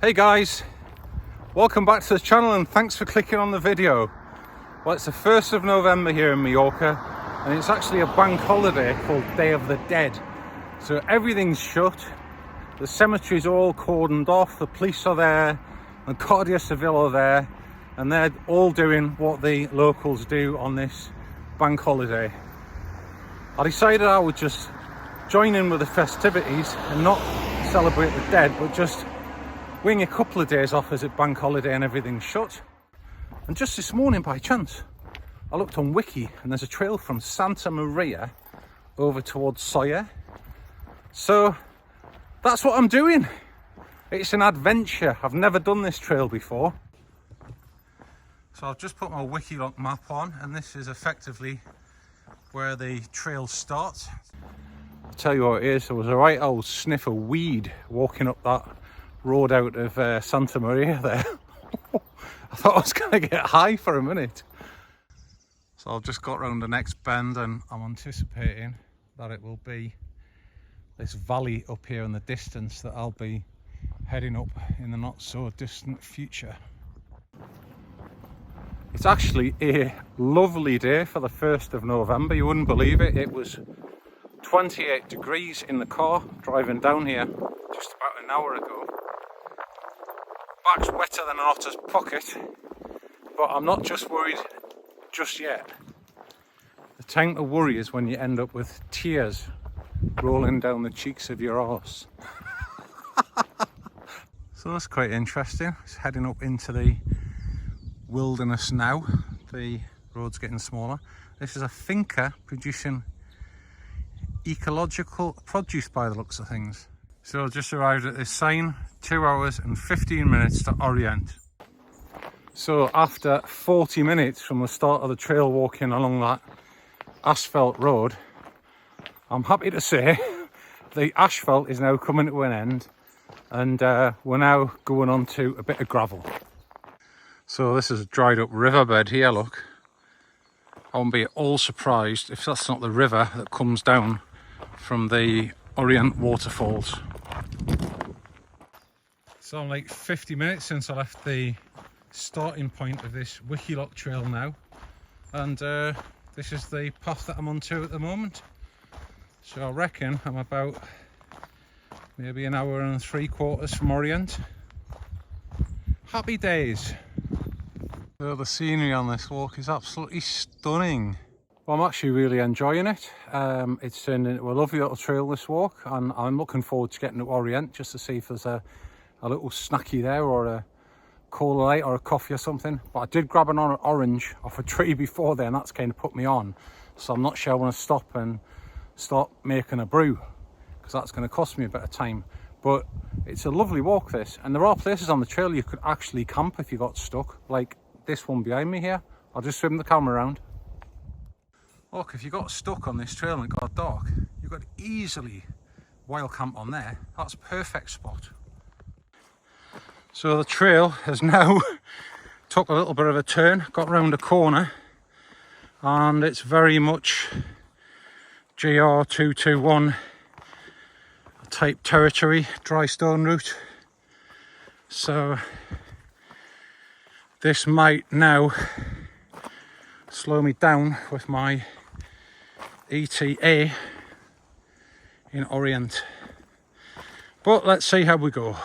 Hey guys, welcome back to the channel and thanks for clicking on the video. Well, it's the 1st of November here in Mallorca and it's actually a bank holiday called Day of the Dead. So everything's shut, the cemeteries are all cordoned off, the police are there, and Guardia Civil are there, and they're all doing what the locals do on this bank holiday. I decided I would just join in with the festivities and not celebrate the dead, but just wing a couple of days off as a bank holiday and everything's shut. And just this morning by chance I looked on Wiki and there's a trail from Santa Maria over towards Sawyer, so that's what I'm doing. It's an adventure. I've never done this trail before, so I've just put my Wikiloc map on and this is effectively where the trail starts. I'll tell you what it is, there was a right old sniff of weed walking up that road out of Santa Maria there. I thought I was going to get high for a minute. So I've just got round the next bend and I'm anticipating that it will be this valley up here in the distance that I'll be heading up in the not so distant future. It's actually a lovely day for the 1st of November, you wouldn't believe it. It was 28 degrees in the car driving down here just about an hour ago. Back's wetter than an otter's pocket, but I'm not just worried just yet. The time to worry is when you end up with tears rolling down the cheeks of your arse. So that's quite interesting. It's heading up into the wilderness now. The road's getting smaller. This is a finca producing ecological produce by the looks of things. So I just arrived at this sign, 2 hours and 15 minutes to orient. So after 40 minutes from the start of the trail walking along that asphalt road, I'm happy to say the asphalt is now coming to an end and we're now going on to a bit of gravel. So this is a dried up riverbed here, look. I won't be at all surprised if that's not the river that comes down from the Orient waterfalls. So I'm like 50 minutes since I left the starting point of this Wikiloc trail now, and this is the path that I'm onto at the moment. So I reckon I'm about maybe an hour and 3/4 from Orient. Happy days. So the scenery on this walk is absolutely stunning. Well, I'm actually really enjoying it. It's turned into a lovely little trail, this walk, and I'm looking forward to getting to Orient just to see if there's a little snacky there or a cola light or a coffee or something. But I did grab an orange off a tree before then, that's kind of put me on, so I'm not sure I want to stop and start making a brew because that's going to cost me a bit of time. But it's a lovely walk, this, and there are places on the trail you could actually camp if you got stuck, like this one behind me here. I'll just swim the camera around. Look, if you got stuck on this trail and it got dark, you could easily wild camp on there. That's a perfect spot. So the trail has now took a little bit of a turn, got round a corner, and it's very much GR221 type territory, dry stone route. So this might now slow me down with my ETA in Orient, but let's see how we go.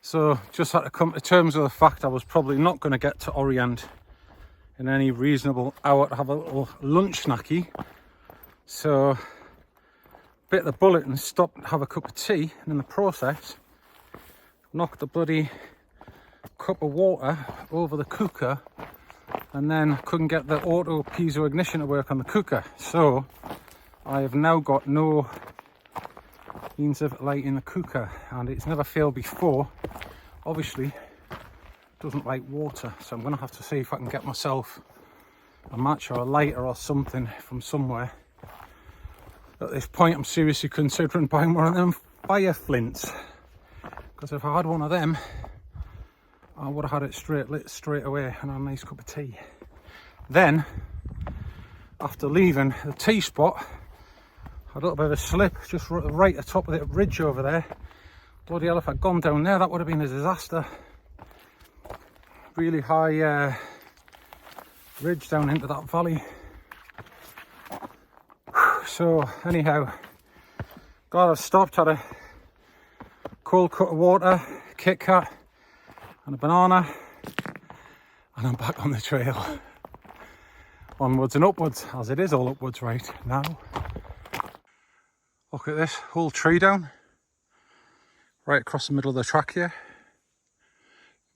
So just had to come to terms with the fact I was probably not going to get to Orient in any reasonable hour to have a little lunch snacky, so bit the bullet and stopped and have a cup of tea, and in the process knocked the bloody cup of water over the cooker, and then couldn't get the auto piezo ignition to work on the cooker, so I have now got no means of lighting the cooker, and it's never failed before. Obviously doesn't like water, so I'm gonna have to see if I can get myself a match or a lighter or something from somewhere. At this point I'm seriously considering buying one of them fire flints, because if I had one of them I would have had it straight lit straight away and a nice cup of tea. Then after leaving the T-spot, had a little bit of a slip just right at the top of the ridge over there. Bloody hell, if I'd gone down there, that would have been a disaster. Really high ridge down into that valley. So anyhow, glad I've stopped, had a cold cut of water, Kit Kat and a banana, and I'm back on the trail. Onwards and upwards, as it is all upwards right now. Look at this whole tree down, right across the middle of the track here.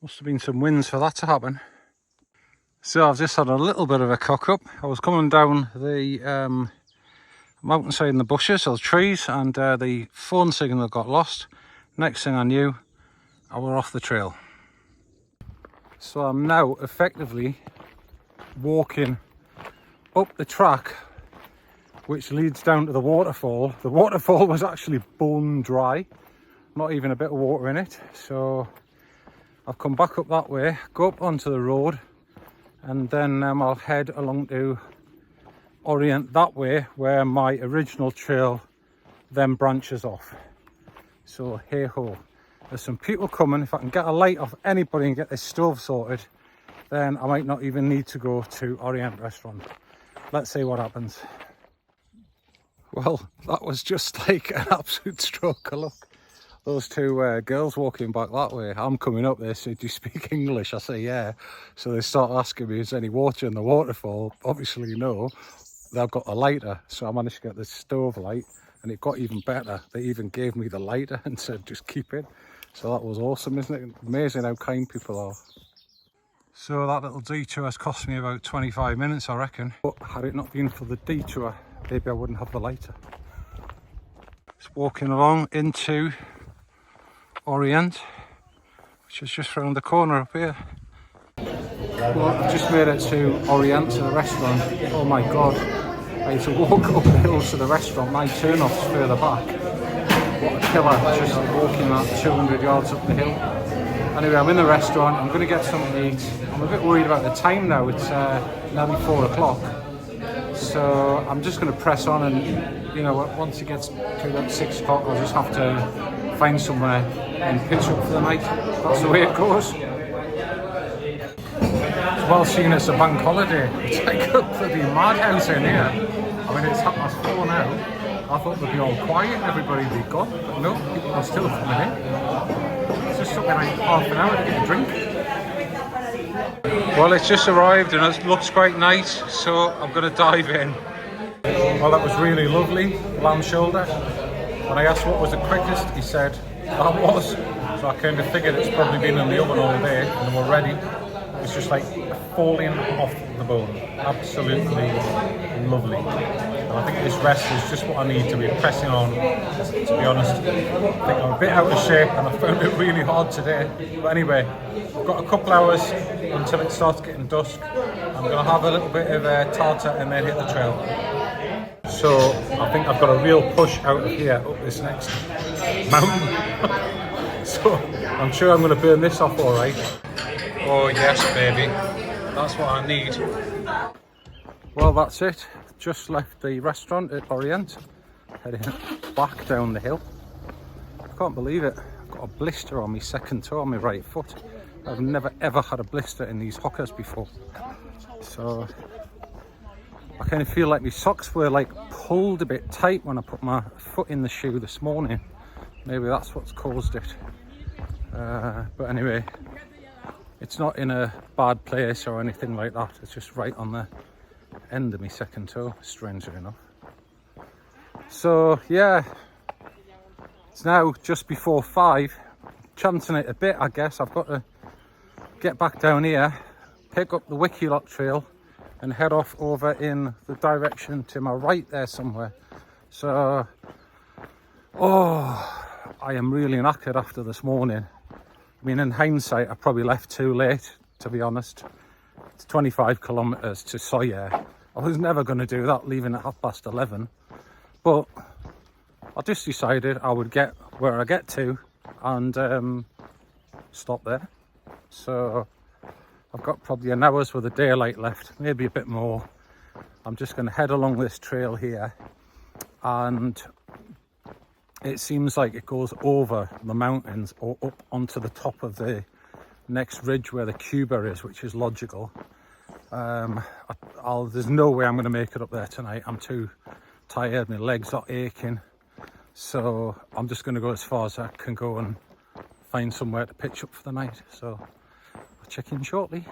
Must have been some winds for that to happen. So I've just had a little bit of a cock up. I was coming down the mountainside in the bushes or the trees, and the phone signal got lost. Next thing I knew, I were off the trail. So I'm now effectively walking up the track which leads down to the waterfall. The waterfall was actually bone dry, not even a bit of water in it. So I've come back up that way, go up onto the road, and then I'll head along to Orient that way, where my original trail then branches off. So hey ho, there's some people coming. If I can get a light off anybody and get this stove sorted, then I might not even need to go to Orient restaurant. Let's see what happens. Well, that was just like an absolute stroke of luck. Those two girls walking back that way. I'm coming up, they say, do you speak English? I say, yeah. So they start asking me, is there any water in the waterfall? Obviously, no. They've got a lighter. So I managed to get the stove light, and it got even better. They even gave me the lighter and said, just keep it. So that was awesome, isn't it? Amazing how kind people are. So that little detour has cost me about 25 minutes, I reckon. But had it not been for the detour, maybe I wouldn't have the lighter. Just walking along into Orient, which is just around the corner up here. Well, I've just made it to Orient, to the restaurant. Oh my god, I had to walk up the hills to the restaurant. My turn-off's further back. What a killer, just walking that 200 yards up the hill. Anyway, I'm in the restaurant, I'm going to get something to eat. I'm a bit worried about the time now, it's nearly 4 o'clock. So I'm just going to press on, and you know, once it gets to about 6 o'clock, I'll just have to find somewhere and pitch up for the night. That's the way it goes. Well, seeing it's a bank holiday, it's like a bloody madhouse in here. I mean, it's 4:30 now. I thought they'd be all quiet, everybody'd be gone, but no, people are still coming in. It's just took me like half an hour to get a drink. Well, it's just arrived and it looks quite nice, so I'm going to dive in. Well, that was really lovely, lamb shoulder. When I asked what was the quickest, he said that was. So I kind of figured it's probably been in the oven all day and we're ready. It's just like falling off the bone. Absolutely lovely. And I think this rest is just what I need to be pressing on, to be honest. I think I'm a bit out of shape and I found it really hard today. But anyway, I've got a couple hours until it starts getting dusk. I'm going to have a little bit of tartar and then hit the trail. So I think I've got a real push out of here up this next mountain. So I'm sure I'm going to burn this off all right. Oh yes, baby, that's what I need. Well, that's it. Just left the restaurant at Orient, heading back down the hill. I can't believe it. I've got a blister on my second toe on my right foot. I've never ever had a blister in these hockers before. So I kind of feel like my socks were like pulled a bit tight when I put my foot in the shoe this morning. Maybe that's what's caused it. But anyway, it's not in a bad place or anything like that. It's just right on the end of my second toe, strangely enough. So yeah, it's now just before 5. Chancing it a bit, I guess. I've got to get back down here, pick up the Wikiloc trail and head off over in the direction to my right there somewhere. So, oh, I am really knackered after this morning. I mean, in hindsight, I probably left too late, to be honest. It's 25 kilometres to Sawyer. I was never going to do that, leaving at 11:30. But I just decided I would get where I get to and stop there. So I've got probably an hour's worth of daylight left, maybe a bit more. I'm just going to head along this trail here, and it seems like it goes over the mountains or up onto the top of the next ridge where the Cuba is, which is logical. There's no way I'm going to make it up there tonight. I'm too tired, my legs are aching, so I'm just going to go as far as I can go and find somewhere to pitch up for the night. So I'll check in shortly.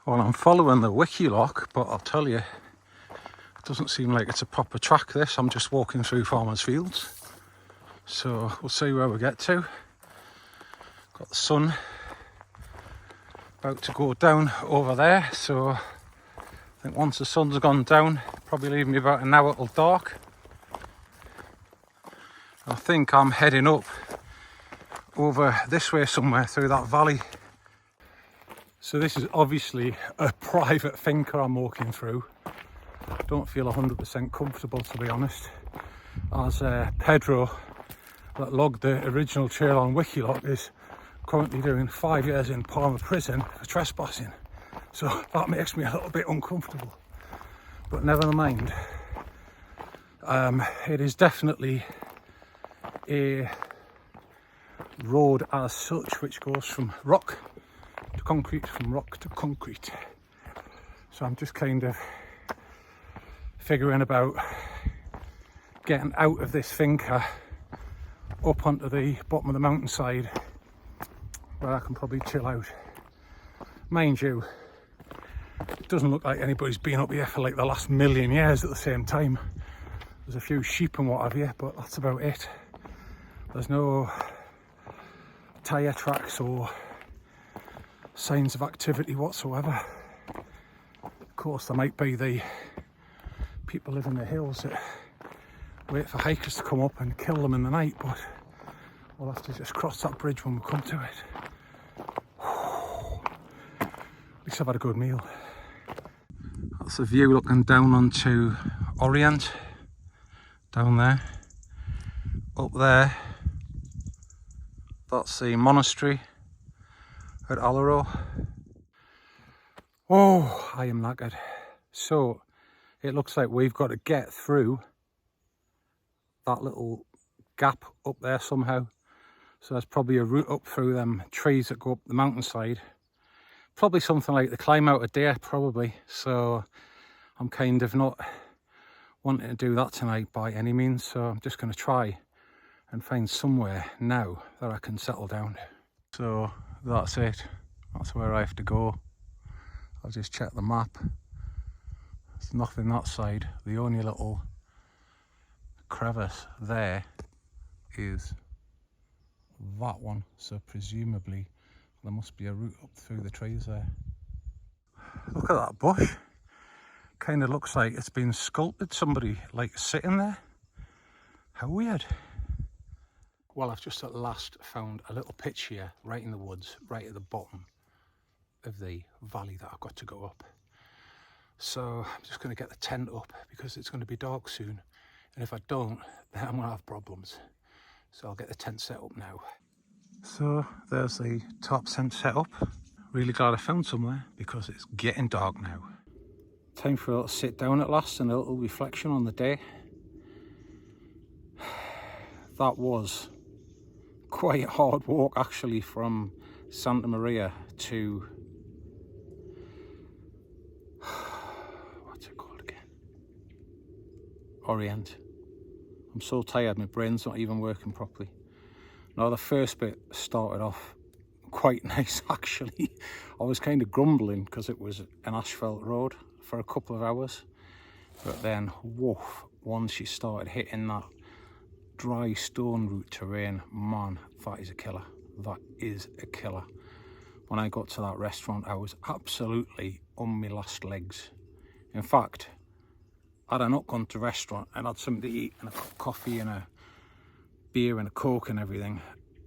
Well, I'm following the wiki lock, but I'll tell you, it doesn't seem like it's a proper track this. I'm just walking through farmers' fields. So we'll see where we get to. Got the sun about to go down over there. So I think once the sun's gone down, probably leave me about an hour till dark. I think I'm heading up over this way somewhere through that valley. So this is obviously a private finca I'm walking through. Don't feel 100% comfortable, to be honest, as Pedro, that logged the original trail on Wikiloc, is currently doing 5 years in Palmer prison for trespassing. So that makes me a little bit uncomfortable, but never mind. It is definitely a road as such, which goes from rock to concrete, from rock to concrete. So I'm just kind of figuring about getting out of this finca up onto the bottom of the mountainside where I can probably chill out. Mind you, it doesn't look like anybody's been up here for like the last million years at the same time. There's a few sheep and what have you, but that's about it. There's no tyre tracks or signs of activity whatsoever. Of course, there might be the people live in the hills that wait for hikers to come up and kill them in the night, but we'll have to just cross that bridge when we come to it. At least I've had a good meal. That's the view looking down onto Orient, down there. Up there, that's the monastery at Alaro. Oh, I am knackered. So it looks like we've got to get through that little gap up there somehow. So there's probably a route up through them trees that go up the mountainside. Probably something like the climb out of deer, probably. So I'm kind of not wanting to do that tonight by any means. So I'm just going to try and find somewhere now that I can settle down. So that's it. That's where I have to go. I'll just check the map. There's nothing that side. The only little crevice there is that one. So presumably there must be a route up through the trees there. Look at that bush. Kind of looks like it's been sculpted. Somebody like sitting there. How weird. Well, I've just at last found a little pitch here, right in the woods, right at the bottom of the valley that I've got to go up. So I'm just going to get the tent up because it's going to be dark soon. And if I don't, then I'm going to have problems. So I'll get the tent set up now. So there's the top tent set up. Really glad I found somewhere because it's getting dark now. Time for a little sit down at last and a little reflection on the day. That was quite a hard walk actually, from Santa Maria to what's it called again? Orient. I'm so tired, my brain's not even working properly. Now the first bit started off quite nice actually. I was kind of grumbling because it was an asphalt road for a couple of hours, but then woof, once you started hitting that dry stone route terrain, man, that is a killer. That is a killer. When I got to that restaurant, I was absolutely on my last legs. In fact, had I not gone to the restaurant and had something to eat and a cup of coffee and a beer and a Coke and everything,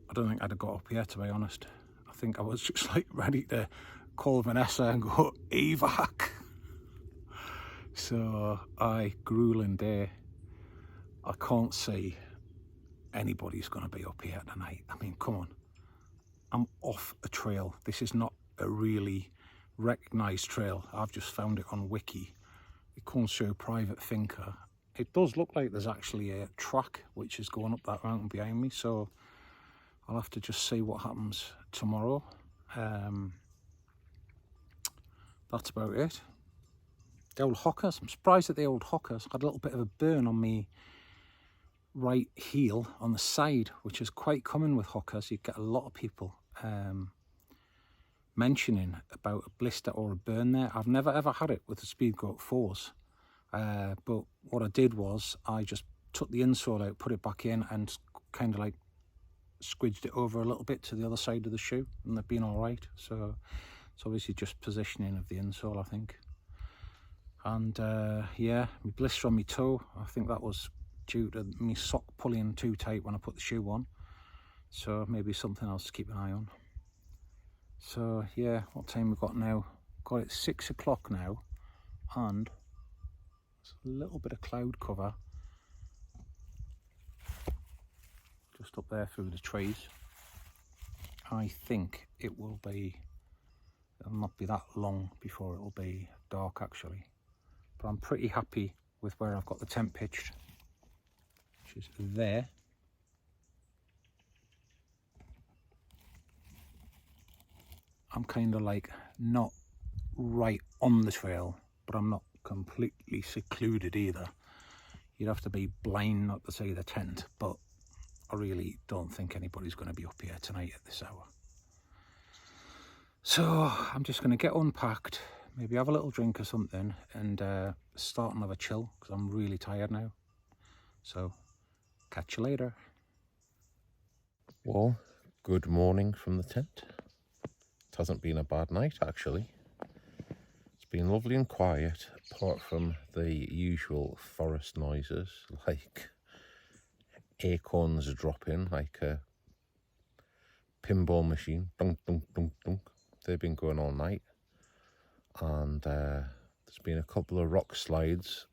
I don't think I'd have got up here, to be honest. I think I was just like ready to call Vanessa and go evac. So grueling day. I can't see anybody's going to be up here tonight. I mean, come on. I'm off a trail. This is not a really recognised trail. I've just found it on Wiki. It can't show private thinker. It does look like there's actually a track which is going up that mountain behind me, so I'll have to just see what happens tomorrow. That's about it. The old hockers, I'm surprised at the old hockers. Had a little bit of a burn on me right heel on the side, which is quite common with hockers. You get a lot of people mentioning about a blister or a burn there. I've never ever had it with the Speedgoat 4s, but what I did was I just took the insole out, put it back in, and kind of like squidged it over a little bit to the other side of the shoe, and they've been all right. So it's obviously just positioning of the insole, I think. And yeah, my blister on my toe, I think that was due to me sock pulling too tight when I put the shoe on. So maybe something else to keep an eye on. So yeah, what time we got now? Got it 6 o'clock now, and there's a little bit of cloud cover just up there through the trees. I think it will it'll not be that long before it will be dark actually. But I'm pretty happy with where I've got the tent pitched, which is there. I'm kind of like not right on the trail, but I'm not completely secluded either. You'd have to be blind not to see the tent, but I really don't think anybody's going to be up here tonight at this hour. So I'm just going to get unpacked, maybe have a little drink or something, and start and have a chill, because I'm really tired now. So catch you later. Well, good morning from the tent. It hasn't been a bad night actually. It's been lovely and quiet, apart from the usual forest noises like acorns dropping like a pinball machine. Dunk, dunk, dunk, dunk. They've been going all night. And there's been a couple of rock slides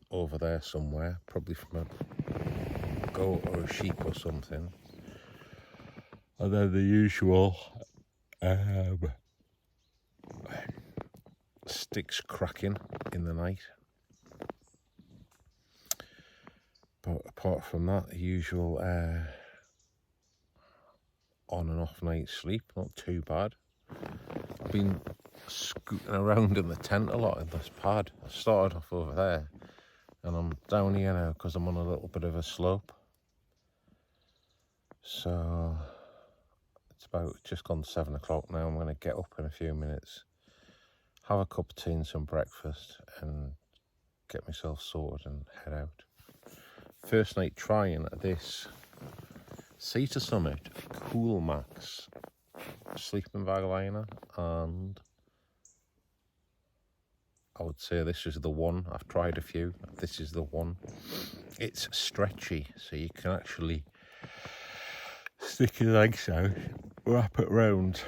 over there somewhere, probably from a goat or a sheep or something. And then the usual sticks cracking in the night. But apart from that, the usual on and off night sleep, not too bad. I've been scooting around in the tent a lot in this pad. I started off over there, and I'm down here now because I'm on a little bit of a slope. So it's about just gone 7 o'clock now. I'm going to get up in a few minutes, have a cup of tea and some breakfast, and get myself sorted and head out. First night trying this Sea to Summit Cool Max sleeping bag liner, and I would say this is the one. I've tried a few, this is the one. It's stretchy, so you can actually stick your legs out, wrap it round,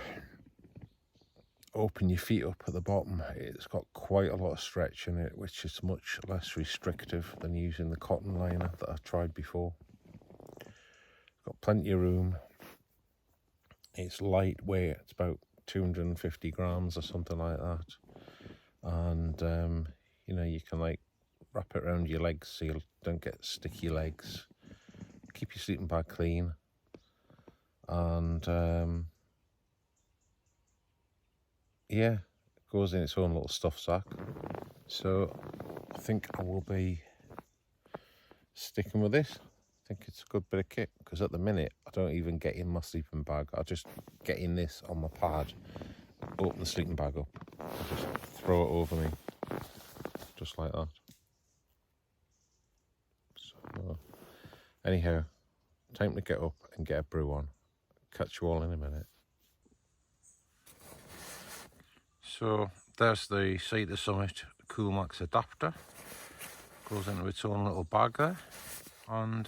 open your feet up at the bottom. It's got quite a lot of stretch in it, which is much less restrictive than using the cotton liner that I've tried before. Got plenty of room. It's lightweight, it's about 250 grams or something like that. And you know, you can like wrap it around your legs so you don't get sticky legs. Keep your sleeping bag clean. And yeah, it goes in its own little stuff sack. So I think I will be sticking with this. I think it's a good bit of kit, because at the minute I don't even get in my sleeping bag. I just get in this on my pad, open the sleeping bag up, and just throw it over me, just like that. So anyhow, time to get up and get a brew on. Catch you all in a minute. So there's the Sea to Summit Cool Max adapter. Goes into its own little bag there, and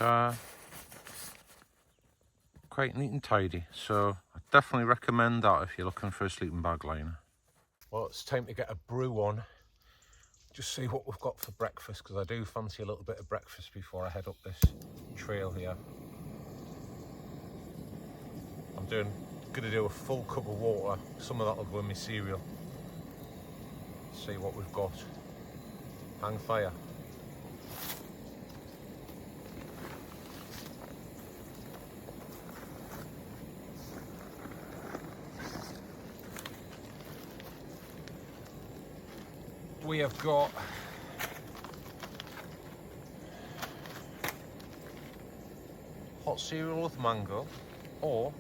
quite neat and tidy. So I definitely recommend that if you're looking for a sleeping bag liner. Well, it's time to get a brew on. Just see what we've got for breakfast, because I do fancy a little bit of breakfast before I head up this trail here. I'm gonna do a full cup of water. Some of that will go in my cereal. Let's see what we've got. Hang fire. We have got hot cereal with mango or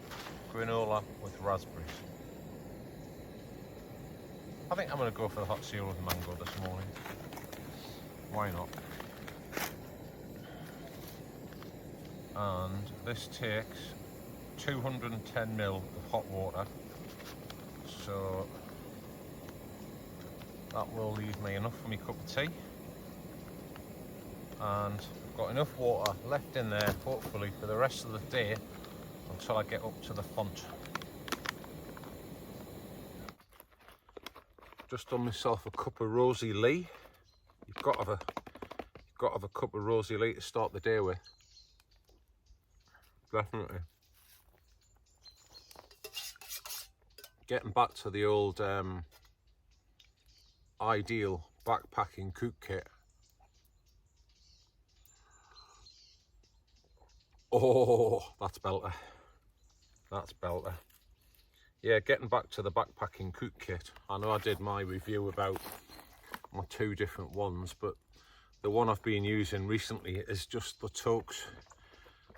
granola with raspberries. I think I'm going to go for the hot cereal with mango this morning. Why not? And this takes 210 ml of hot water, so that will leave me enough for my cup of tea. And I've got enough water left in there, hopefully, for the rest of the day until I get up to the font. Just done myself a cup of Rosy Lee. You've got to have a cup of Rosy Lee to start the day with. Definitely. Getting back to the old ideal backpacking cook kit. Oh, that's belter. That's belter. Yeah, getting back to the backpacking cook kit. I know I did my review about my two different ones, but the one I've been using recently is just the Tokes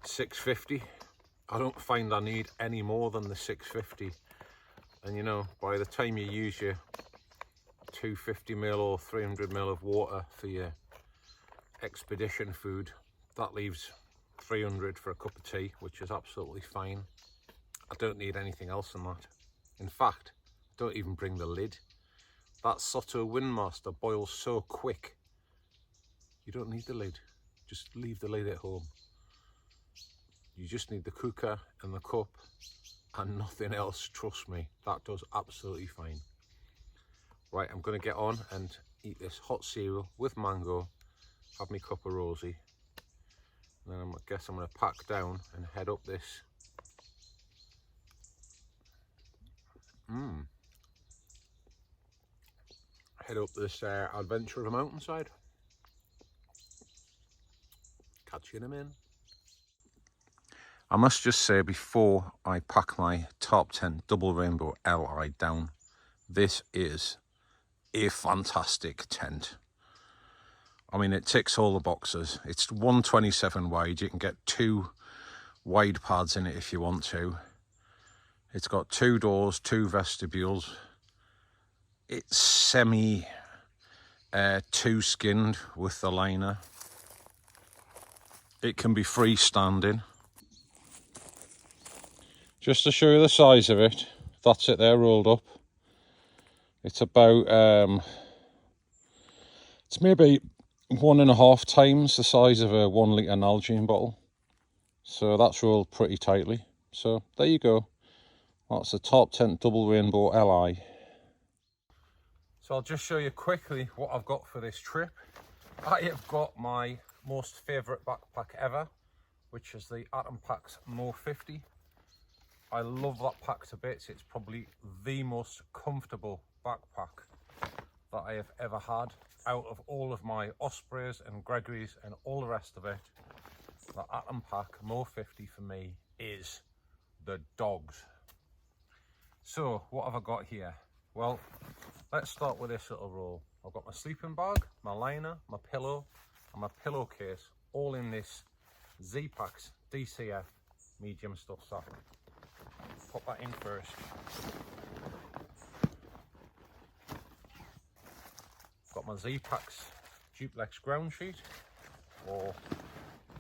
650. I don't find I need any more than the 650. And you know, by the time you use your 250 ml or 300 ml of water for your expedition food, that leaves 300 for a cup of tea, which is absolutely fine. I don't need anything else than that. In fact, I don't even bring the lid. That Soto Windmaster boils so quick, you don't need the lid. Just leave the lid at home. You just need the cooker and the cup and nothing else, trust me. That does absolutely fine. Right, I'm going to get on and eat this hot cereal with mango, have my cup of Rosy, and then I guess I'm going to pack down and head up this adventure of a mountainside. Catch you in a minute. I must just say, before I pack my Tarptent Double Rainbow Li down, this is a fantastic tent. I mean, it ticks all the boxes. It's 127 wide. You can get 2 wide pads in it if you want to. It's got 2 doors, 2 vestibules. It's semi 2 skinned with the liner. It can be freestanding. Just to show you the size of it, that's it there rolled up. It's about, it's maybe 1.5 times the size of a 1 litre Nalgene bottle. So that's rolled pretty tightly. So there you go. That's the Tarptent Double Rainbow Li. So I'll just show you quickly what I've got for this trip. I have got my most favourite backpack ever, which is the Atom Pack's Mo 50. I love that pack to bits. It's probably the most comfortable backpack that I have ever had. Out of all of my Ospreys and Gregory's and all the rest of it, the Atom Pack Mo 50 for me is the dogs. So what have I got here? Well, let's start with this little roll. I've got my sleeping bag, my liner, my pillow and my pillowcase all in this Z-Packs DCF medium stuff sack. Pop that in first. Got my Z-Packs duplex ground sheet, or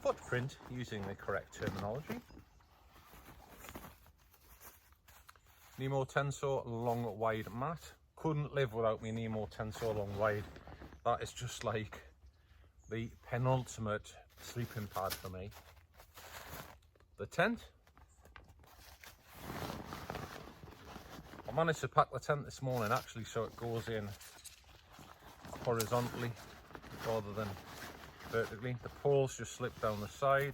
footprint using the correct terminology. Nemo Tensor long wide mat. Couldn't live without me Nemo Tensor long wide. That is just like the penultimate sleeping pad for me. The tent. I managed to pack the tent this morning actually so it goes in horizontally rather than vertically. The poles just slip down the side.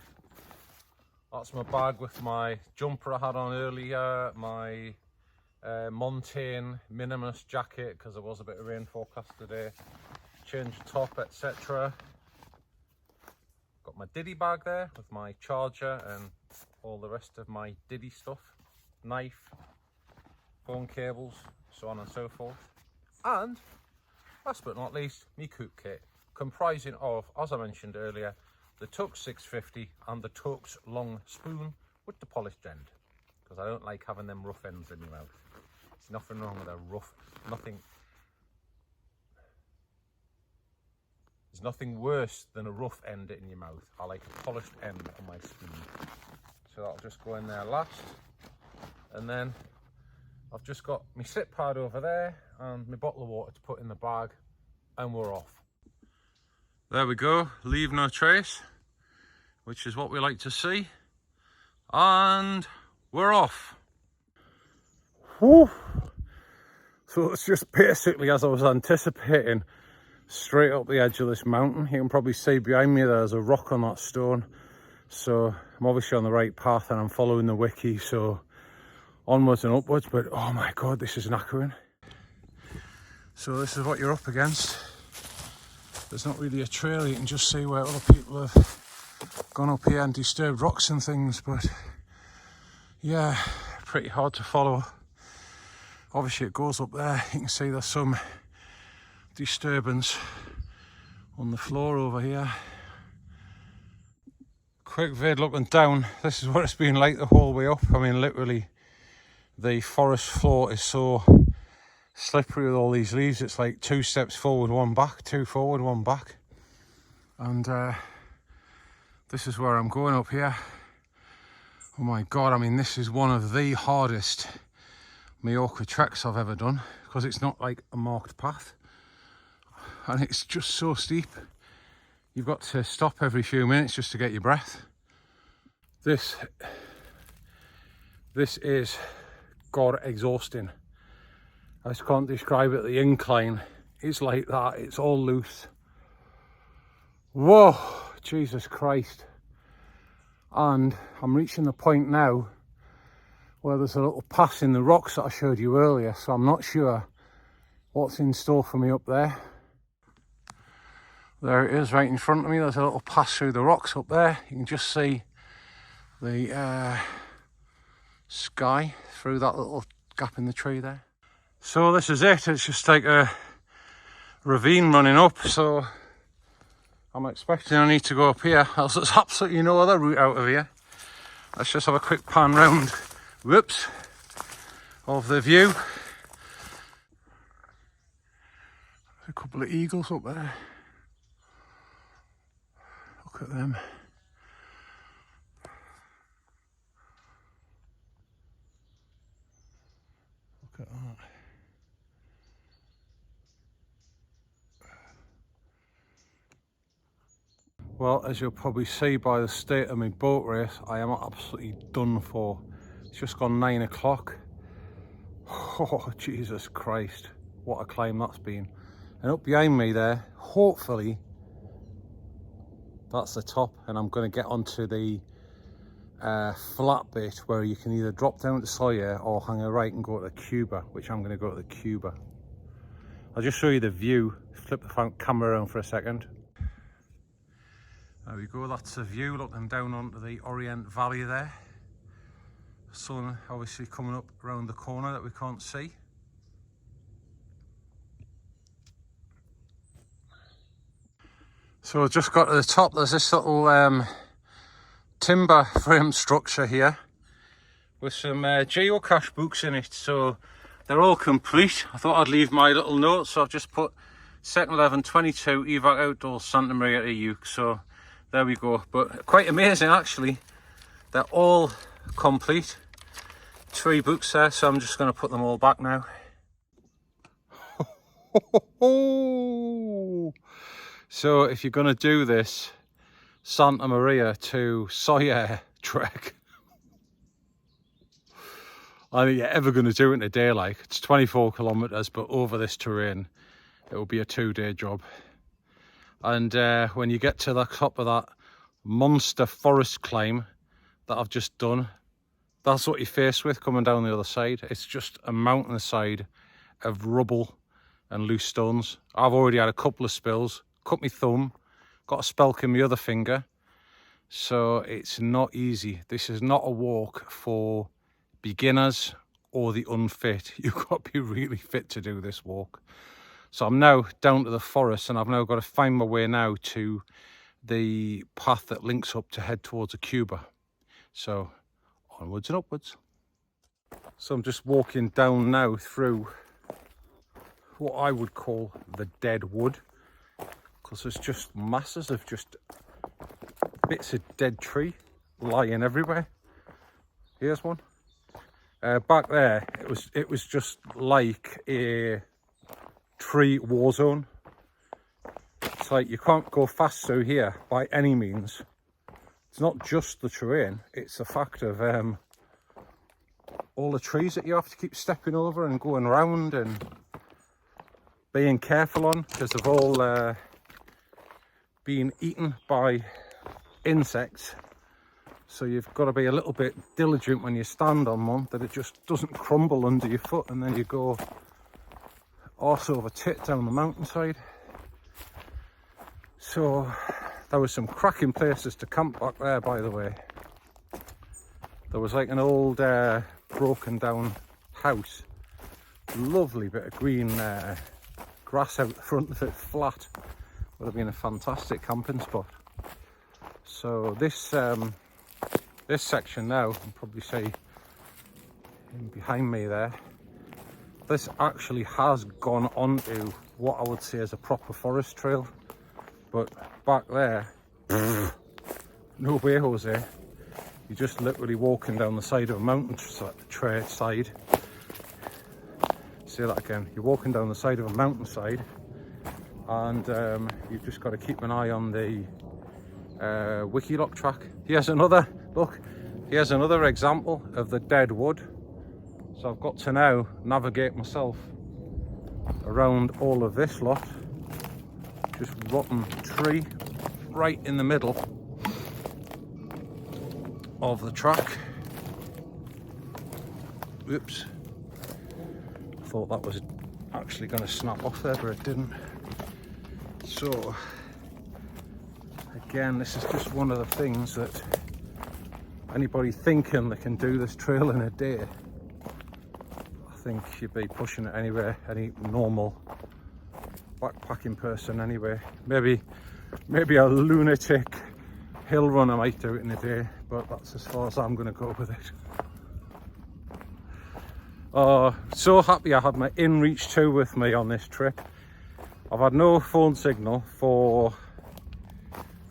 That's my bag with my jumper I had on earlier, my montane minimalist jacket because there was a bit of rain forecast today. Change top, etc. Got my Diddy bag there with my charger and all the rest of my Diddy stuff. Knife, phone cables, so on and so forth. And last but not least, my cook kit, comprising of, as I mentioned earlier, the Tux 650 and the Tux long spoon with the polished end, because I don't like having them rough ends in my mouth. There's nothing wrong with a rough, there's nothing worse than a rough end in your mouth. I like a polished end on my spoon. So that'll just go in there last. And then I've just got my sit pad over there and my bottle of water to put in the bag, and we're off. There we go, leave no trace, which is what we like to see. And we're off. Whew. So it's just basically as I was anticipating, straight up the edge of this mountain. You can probably see behind me there's a rock on that stone. So I'm obviously on the right path and I'm following the wiki, so onwards and upwards. But oh my god, this is knackering. So this is what you're up against. There's not really a trail, you can just see where other people have gone up here and disturbed rocks and things, but yeah, pretty hard to follow. Obviously it goes up there, you can see there's some disturbance on the floor over here. Quick vid looking down, this is what it's been like the whole way up. I mean literally the forest floor is so slippery with all these leaves, it's like 2 steps forward, 1 back, 2 forward, 1 back. And this is where I'm going up here. Oh my god, I mean this is one of the hardest Mallorca treks I've ever done, because it's not like a marked path and it's just so steep. You've got to stop every few minutes just to get your breath. This is god exhausting. I just can't describe it. The incline is like that, it's all loose. Whoa, Jesus Christ. And I'm reaching the point now where there's a little pass in the rocks that I showed you earlier, so I'm not sure what's in store for me up there. There it is right in front of me, there's a little pass through the rocks up there. You can just see the sky through that little gap in the tree there. So this is it, it's just like a ravine running up, so I'm expecting I need to go up here, else there's absolutely no other route out of here. Let's just have a quick pan round, whoops, of the view. A couple of eagles up there, look at them. Look at that. Well, as you'll probably see by the state of my boat race, I am absolutely done for. It's just gone 9 o'clock. Oh, Jesus Christ. What a climb that's been. And up behind me there, hopefully, that's the top. And I'm going to get onto the flat bit where you can either drop down to Sawyer or hang a right and go to the Cuba, which I'm going to go to the Cuba. I'll just show you the view. Flip the camera around for a second. There we go, that's the view looking down onto the Orient Valley there. Sun obviously coming up around the corner that we can't see. So just got to the top, there's this little timber frame structure here with some geocache books in it, so they're all complete. I thought I'd leave my little note, so I've just put 2nd 11/22 evac outdoors Santa Maria to Lluc, so there we go. But quite amazing actually, they're all complete. 3 books there, so I'm just going to put them all back now. So if you're going to do this Santa Maria to Sawyer trek, I think you're ever going to do it in a day. Like, it's 24 kilometers, but over this terrain it will be a 2-day job. And when you get to the top of that monster forest climb that I've just done, that's what you're faced with coming down the other side. It's just a mountainside of rubble and loose stones. I've already had a couple of spills, cut my thumb, got a spelk in my other finger, so it's not easy. This is not a walk for beginners or the unfit. You've got to be really fit to do this walk. So I'm now down to the forest, and I've now got to find my way now to the path that links up to head towards a Cuba. So onwards and upwards. So I'm just walking down now through what I would call the dead wood, because there's just masses of just bits of dead tree lying everywhere. Here's one. Back there, it was just like a tree war zone. It's like you can't go fast through here by any means. It's not just the terrain, it's the fact of all the trees that you have to keep stepping over and going around and being careful on, because they've all been eaten by insects. So you've got to be a little bit diligent when you stand on one, that it just doesn't crumble under your foot and then you go arse over tit down the mountainside. So there was some cracking places to camp back there, by the way. There was like an old broken down house, lovely bit of green grass out the front of it, flat. Would have been a fantastic camping spot. So this this section now, I'll probably say in behind me there, this actually has gone onto what I would say is a proper forest trail. But back there, no way, Jose. You're just literally walking down the side of a mountain side. Say that again. You're walking down the side of a mountainside, and you've just got to keep an eye on the Wikiloc track. Here's another look. Here's another example of the dead wood. So I've got to now navigate myself around all of this lot. Just rotten tree right in the middle of the track. Oops. I thought that was actually going to snap off there, but it didn't. So again, this is just one of the things that anybody thinking they can do this trail in a day, I think you'd be pushing it anywhere, any normal backpacking person anyway. Maybe a lunatic hill runner might do it in a day, but that's as far as I'm going to go with it. So happy I had my InReach 2 with me on this trip. I've had no phone signal for,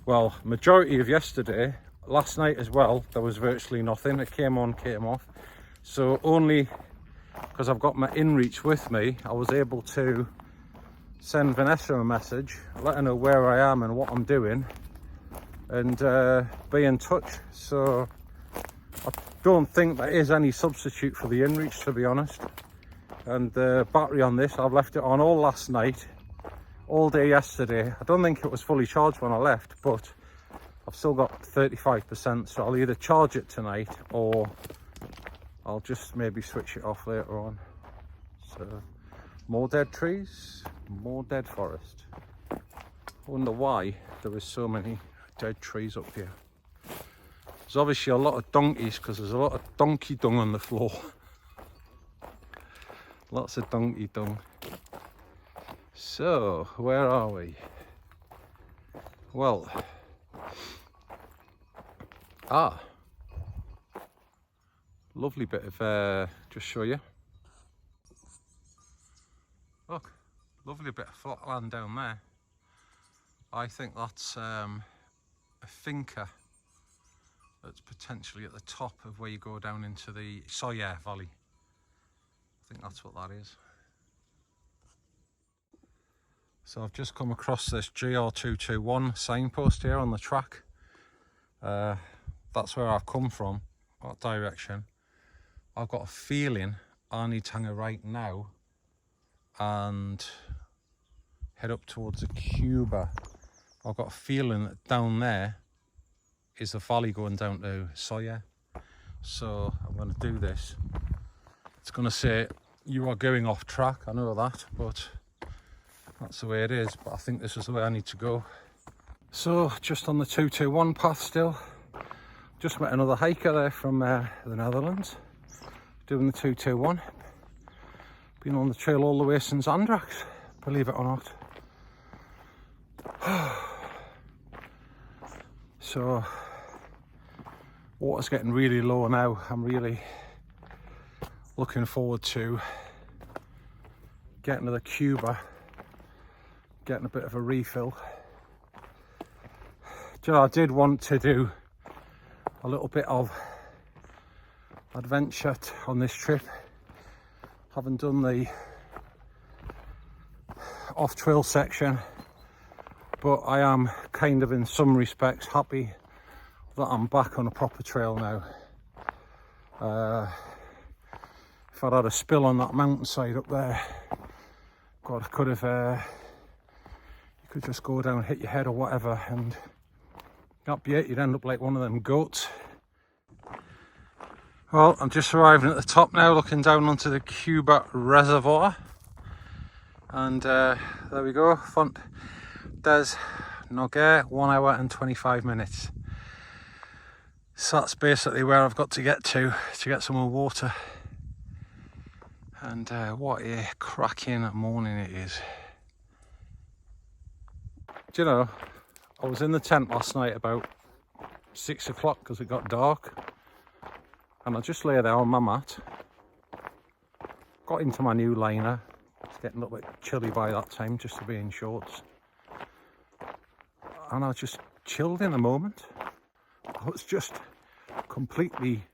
well, majority of yesterday. Last night as well, there was virtually nothing. It came on, came off. So only because I've got my InReach with me, I was able to send Vanessa a message, let her know where I am and what I'm doing, and be in touch. So I don't think there is any substitute for the InReach, to be honest. And the battery on this, I've left it on all last night, all day yesterday. I don't think it was fully charged when I left, but I've still got 35%, so I'll either charge it tonight or I'll just maybe switch it off later on. So more dead trees, more dead forest. I wonder why there is so many dead trees up here. There's obviously a lot of donkeys, because there's a lot of donkey dung on the floor. Lots of donkey dung. So where are we? Well, lovely bit of just show you. Look, lovely bit of flat land down there. I think that's a finca that's potentially at the top of where you go down into the Sawyer Valley. I think that's what that is. So I've just come across this GR221 signpost here on the track. That's where I've come from, that direction. I've got a feeling I need to hang a right now and head up towards the Cuba. I've got a feeling that down there is the valley going down to Sawyer. So I'm going to do this. It's going to say you are going off track, I know that, but that's the way it is. But I think this is the way I need to go. So just on the 221 path still. Just met another hiker there from the Netherlands, doing the 221. Been on the trail all the way since Andrax, believe it or not. So water's getting really low now. I'm really looking forward to getting to the Cuba, getting a bit of a refill. Do you know, I did want to do a little bit of adventure on this trip. Haven't done the off-trail section, but I am kind of in some respects happy that I'm back on a proper trail now. If I'd had a spill on that mountainside up there, God, I could have, you could just go down, hit your head or whatever, and that'd be it. You'd end up like one of them goats. Well, I'm just arriving at the top now, looking down onto the Cuba Reservoir. And there we go, Font des Noguers, 1 hour and 25 minutes. So that's basically where I've got to get get some more water. And what a cracking morning it is. Do you know, I was in the tent last night about 6 o'clock because it got dark. And I just lay there on my mat, got into my new liner. It's getting a little bit chilly by that time just to be in shorts. And I just chilled in a moment. I was just completely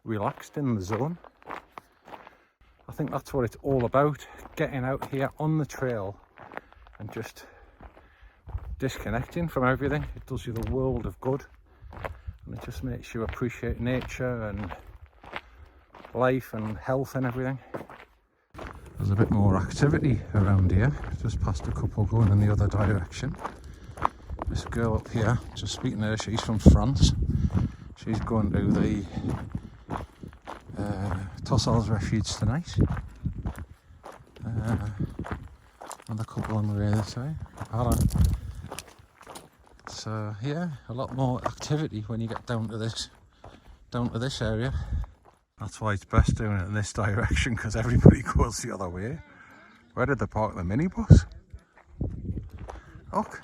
relaxed in the zone. I think that's what it's all about, getting out here on the trail and just disconnecting from everything. It does you the world of good. And it just makes you appreciate nature and life and health and everything. There's a bit more activity around here. Just past a couple going in the other direction. This girl up here, just speaking to her, she's from France. She's going to the Tossals Refuge tonight. And a couple on the way this way. Hello. So yeah, a lot more activity when you get down to this area. That's why it's best doing it in this direction, because everybody goes the other way. Where did they park the minibus? Look,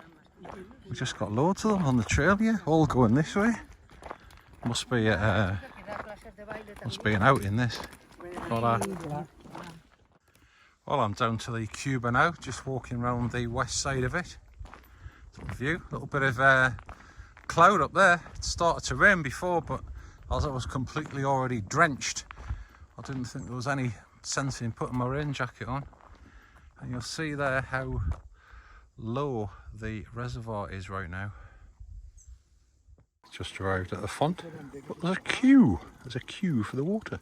we just got loads of them on the trail here, all going this way. Must be an outing this. Well, I'm down to the Cuba now, just walking around the west side of it. View, a little bit of cloud up there. It started to rain before, but as I was completely already drenched, I didn't think there was any sense in putting my rain jacket on. And you'll see there how low the reservoir is right now. Just arrived at the font, but there's a queue. There's a queue for the water.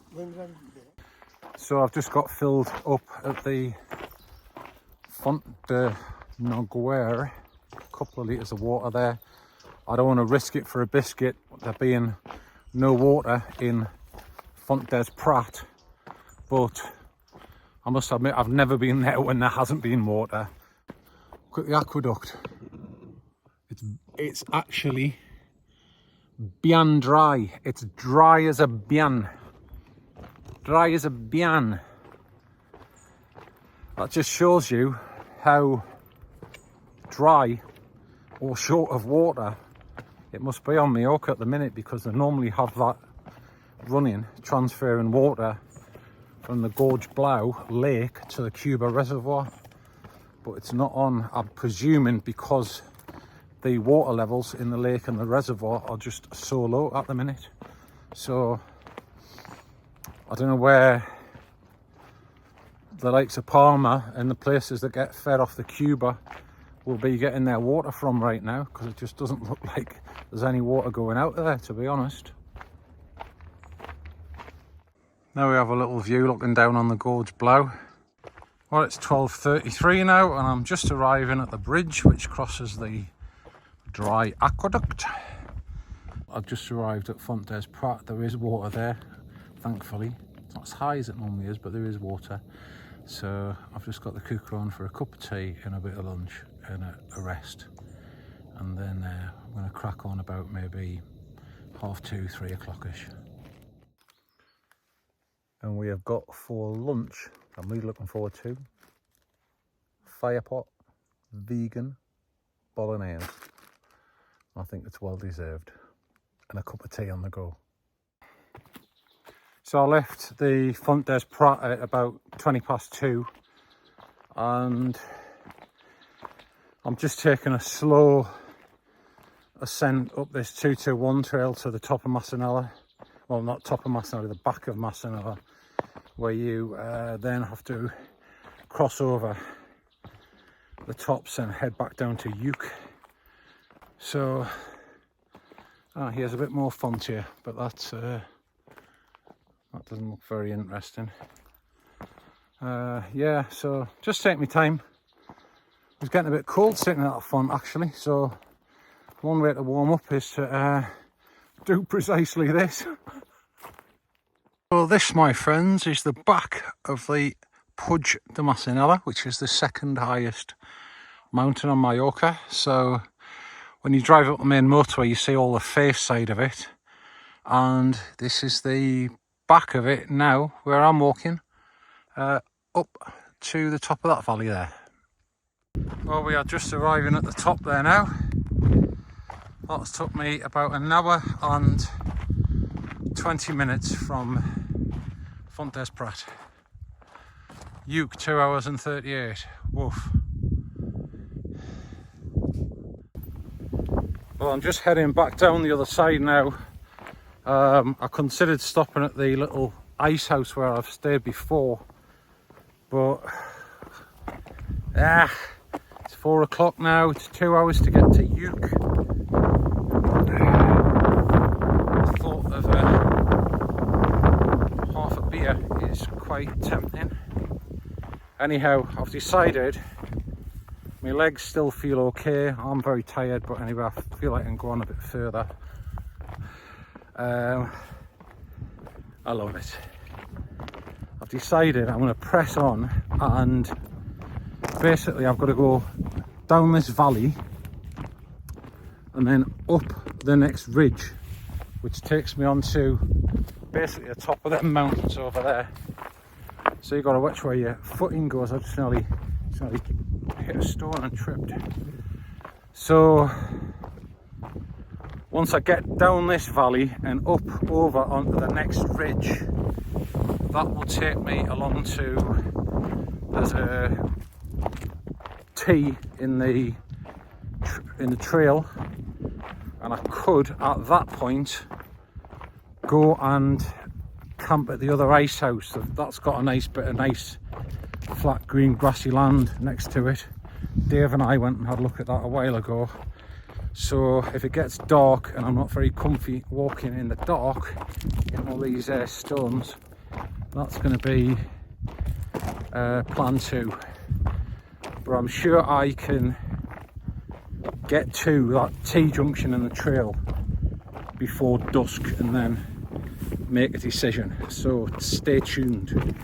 So I've just got filled up at the Font des Noguers. Couple of litres of water there. I don't want to risk it for a biscuit, there being no water in Font des Prat, but I must admit I've never been there when there hasn't been water. Look at the aqueduct. It's actually bien dry. It's dry as a bien. Dry as a bien. That just shows you how dry or short of water it must be on Mallorca at the minute, because they normally have that running, transferring water from the Gorge Blau lake to the Cuba Reservoir, but it's not on, I'm presuming, because the water levels in the lake and the reservoir are just so low at the minute. So I don't know where the likes of Palma and the places that get fed off the Cuba will be getting their water from right now, because it just doesn't look like there's any water going out there, to be honest. Now we have a little view looking down on the Gorge Blau. Well, it's 12:33 now, and I'm just arriving at the bridge which crosses the dry aqueduct. I've just arrived at Font des Prat. There is water there, thankfully. It's not as high as it normally is, but there is water. So I've just got the cooker on for a cup of tea and a bit of lunch and a rest. And then I'm going to crack on about maybe 2:30, 3 o'clock-ish. And we have got for lunch, I'm really looking forward to, firepot, vegan, bolognese. I think it's well deserved. And a cup of tea on the go. So I left the Font des Prat at about 2:20 and I'm just taking a slow ascent up this 221 trail to the top of Massanella. Well, not top of Massanella, the back of Massanella, where you then have to cross over the tops and head back down to Lluc. So here's a bit more font here, but that's that doesn't look very interesting. Yeah, so just take my time. It was getting a bit cold sitting at that font actually, so one way to warm up is to do precisely this. So this, my friends, is the back of the Puig de Massanella, which is the second highest mountain on Mallorca. So when you drive up the main motorway, you see all the face side of it, and this is the back of it now, where I'm walking up to the top of that valley there. Well, we are just arriving at the top there now. That's took me about an hour and 20 minutes from Font des Prat. Lluc 2 hours and 38. Woof. Well, I'm just heading back down the other side now. I considered stopping at the little ice house where I've stayed before, but it's 4 o'clock now. It's 2 hours to get to Lluc. The thought of half a beer is quite tempting. Anyhow, I've decided my legs still feel okay. I'm very tired, but anyway, I feel like I can go on a bit further. I love it. I've decided I'm going to press on, and basically I've got to go down this valley and then up the next ridge, which takes me on to basically the top of them mountains over there. So you've got to watch where your footing goes. I just nearly hit a stone and tripped. So once I get down this valley and up over onto the next ridge, that will take me along to, there's a T in the trail, and I could at that point go and camp at the other ice house. That's got a nice bit of nice flat green grassy land next to it. Dave and I went and had a look at that a while ago. So if it gets dark and I'm not very comfy walking in the dark in all these stones, that's going to be plan 2. But I'm sure I can get to that T-junction in the trail before dusk and then make a decision. So stay tuned.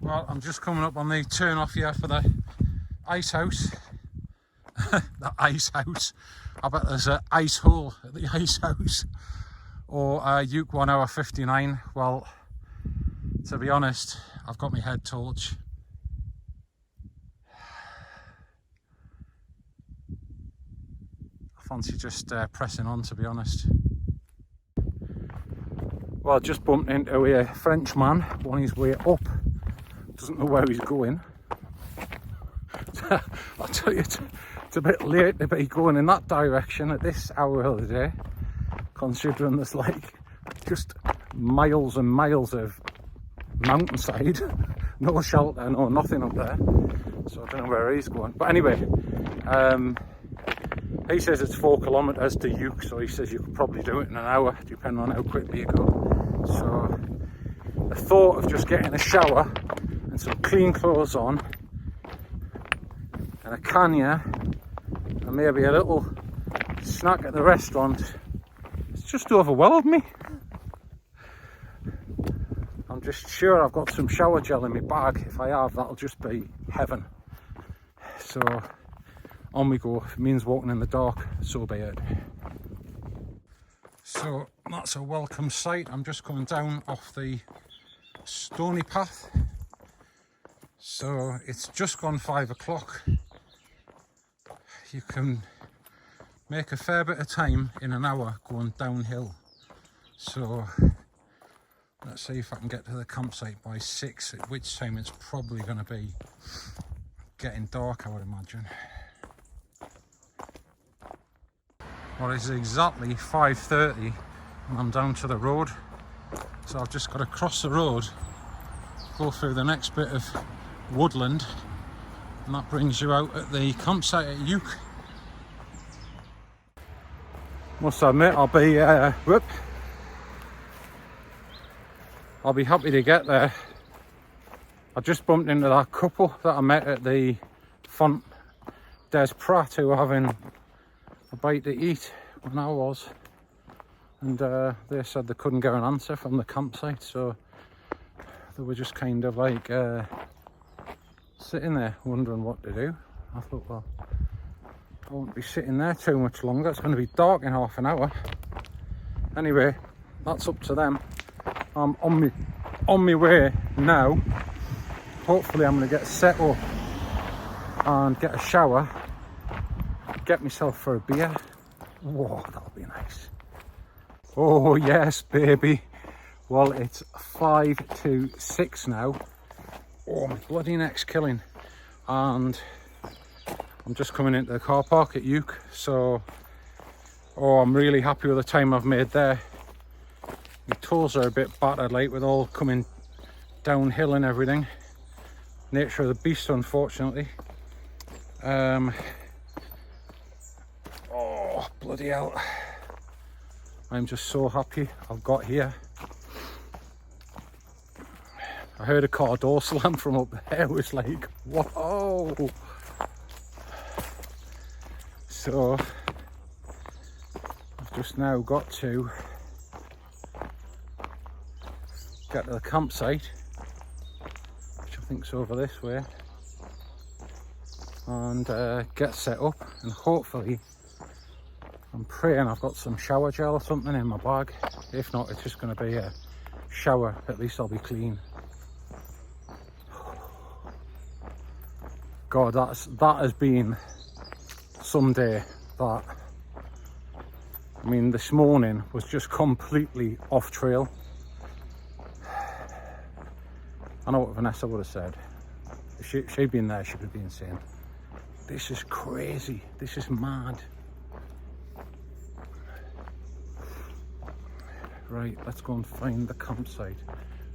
Well, I'm just coming up on the turn off here for the ice house. The ice house. I bet there's an ice hole at the ice house. Or Lluc 1 hour 59. Well, to be honest, I've got my head torch. I fancy just pressing on, to be honest. Well, I just bumped into a Frenchman on his way up. Doesn't know where he's going. I'll tell you, it's a bit late to be going in that direction at this hour of the day, considering there's like just miles and miles of mountainside, no shelter, no nothing up there. So I don't know where he's going. But anyway, he says it's 4 kilometres to Lluc, so he says you could probably do it in an hour, depending on how quickly you go. So the thought of just getting a shower and some clean clothes on and a canya and maybe a little snack at the restaurant, it's just overwhelmed me. I'm just sure I've got some shower gel in my bag. If I have, that'll just be heaven. So on we go. If it means walking in the dark, so be it. So that's a welcome sight. I'm just coming down off the stony path. So it's just gone 5 o'clock. You can make a fair bit of time in an hour going downhill. So let's see if I can get to the campsite by 6, at which time it's probably going to be getting dark, I would imagine. Well, it's exactly 5:30 and I'm down to the road. So I've just got to cross the road, go through the next bit of woodland, and that brings you out at the campsite at Lluc. Must admit, I'll be happy to get there. I just bumped into that couple that I met at the Font des Prat who were having a bite to eat when I was, and they said they couldn't get an answer from the campsite, so they were just kind of like sitting there wondering what to do. I thought, well, I won't be sitting there too much longer, it's going to be dark in half an hour. Anyway, that's up to them. I'm on my way now. Hopefully I'm going to get set up and get a shower, get myself for a beer. Whoa, that'll be nice. Oh yes, baby. Well, it's 5 to 6 now. Oh, my bloody neck's killing. And I'm just coming into the car park at Lluc. So, I'm really happy with the time I've made there. My toes are a bit battered, like, with all coming downhill and everything. Nature of the beast, unfortunately. Oh, bloody hell. I'm just so happy I've got here. I heard a car door slam from up there. It was like, whoa. So, I've just now got to get to the campsite, which I think's over this way, and get set up, and hopefully, I'm praying I've got some shower gel or something in my bag. If not, it's just going to be a shower. At least I'll be clean. God, that has been some day. That, I mean, this morning was just completely off trail. I know what Vanessa would have said. If she'd been there, she would have been saying, this is crazy, this is mad. Right, let's go and find the campsite.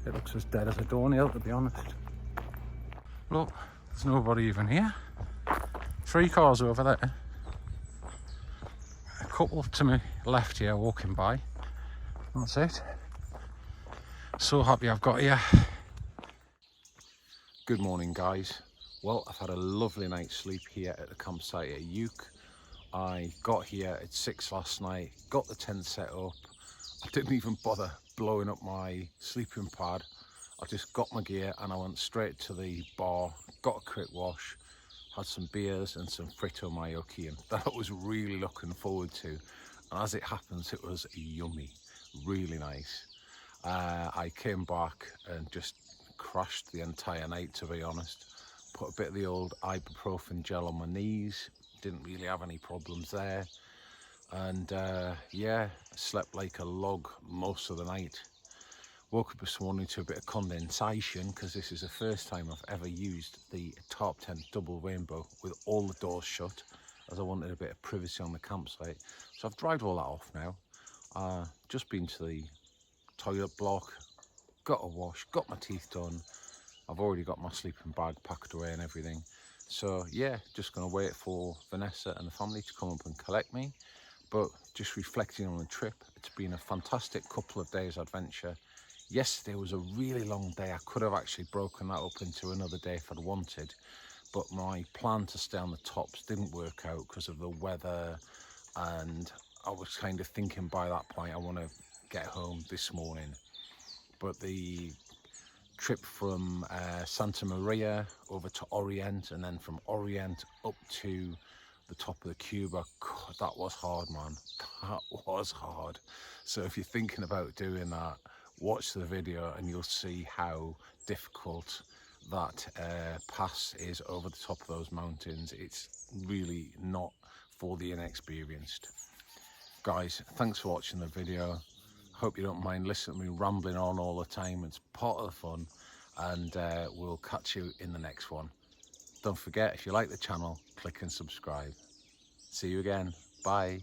It looks as dead as a doornail, to be honest. Look, there's nobody even here. 3 cars over there. A couple to my left here walking by. That's it. So happy I've got here. Good morning, guys. Well, I've had a lovely night's sleep here at the campsite at Lluc. I got here at 6 last night, got the tent set up. I didn't even bother blowing up my sleeping pad. I just got my gear and I went straight to the bar, got a quick wash, had some beers and some fritto gnocchi, and that I was really looking forward to. And as it happens, it was yummy, really nice. I came back and just crashed the entire night, to be honest. Put a bit of the old ibuprofen gel on my knees, didn't really have any problems there. And yeah, slept like a log most of the night. Woke up this morning to a bit of condensation because this is the first time I've ever used the Tarptent double rainbow with all the doors shut, as I wanted a bit of privacy on the campsite. So I've dried all that off now. Just been to the toilet block, got a wash, got my teeth done. I've already got my sleeping bag packed away and everything. So yeah, just gonna wait for Vanessa and the family to come up and collect me. But just reflecting on the trip, it's been a fantastic couple of days adventure. Yesterday was a really long day. I could have actually broken that up into another day if I'd wanted, but my plan to stay on the tops didn't work out because of the weather, and I was kind of thinking by that point I want to get home this morning. But the trip from Santa Maria over to Orient, and then from Orient up to the top of the Cuba, God, that was hard, man. That was hard. So if you're thinking about doing that, watch the video and you'll see how difficult that pass is over the top of those mountains. It's really not for the inexperienced. Guys, thanks for watching the video. Hope you don't mind listening to me rambling on all the time. It's part of the fun, and we'll catch you in the next one. Don't forget, if you like the channel, click and subscribe. See you again. Bye.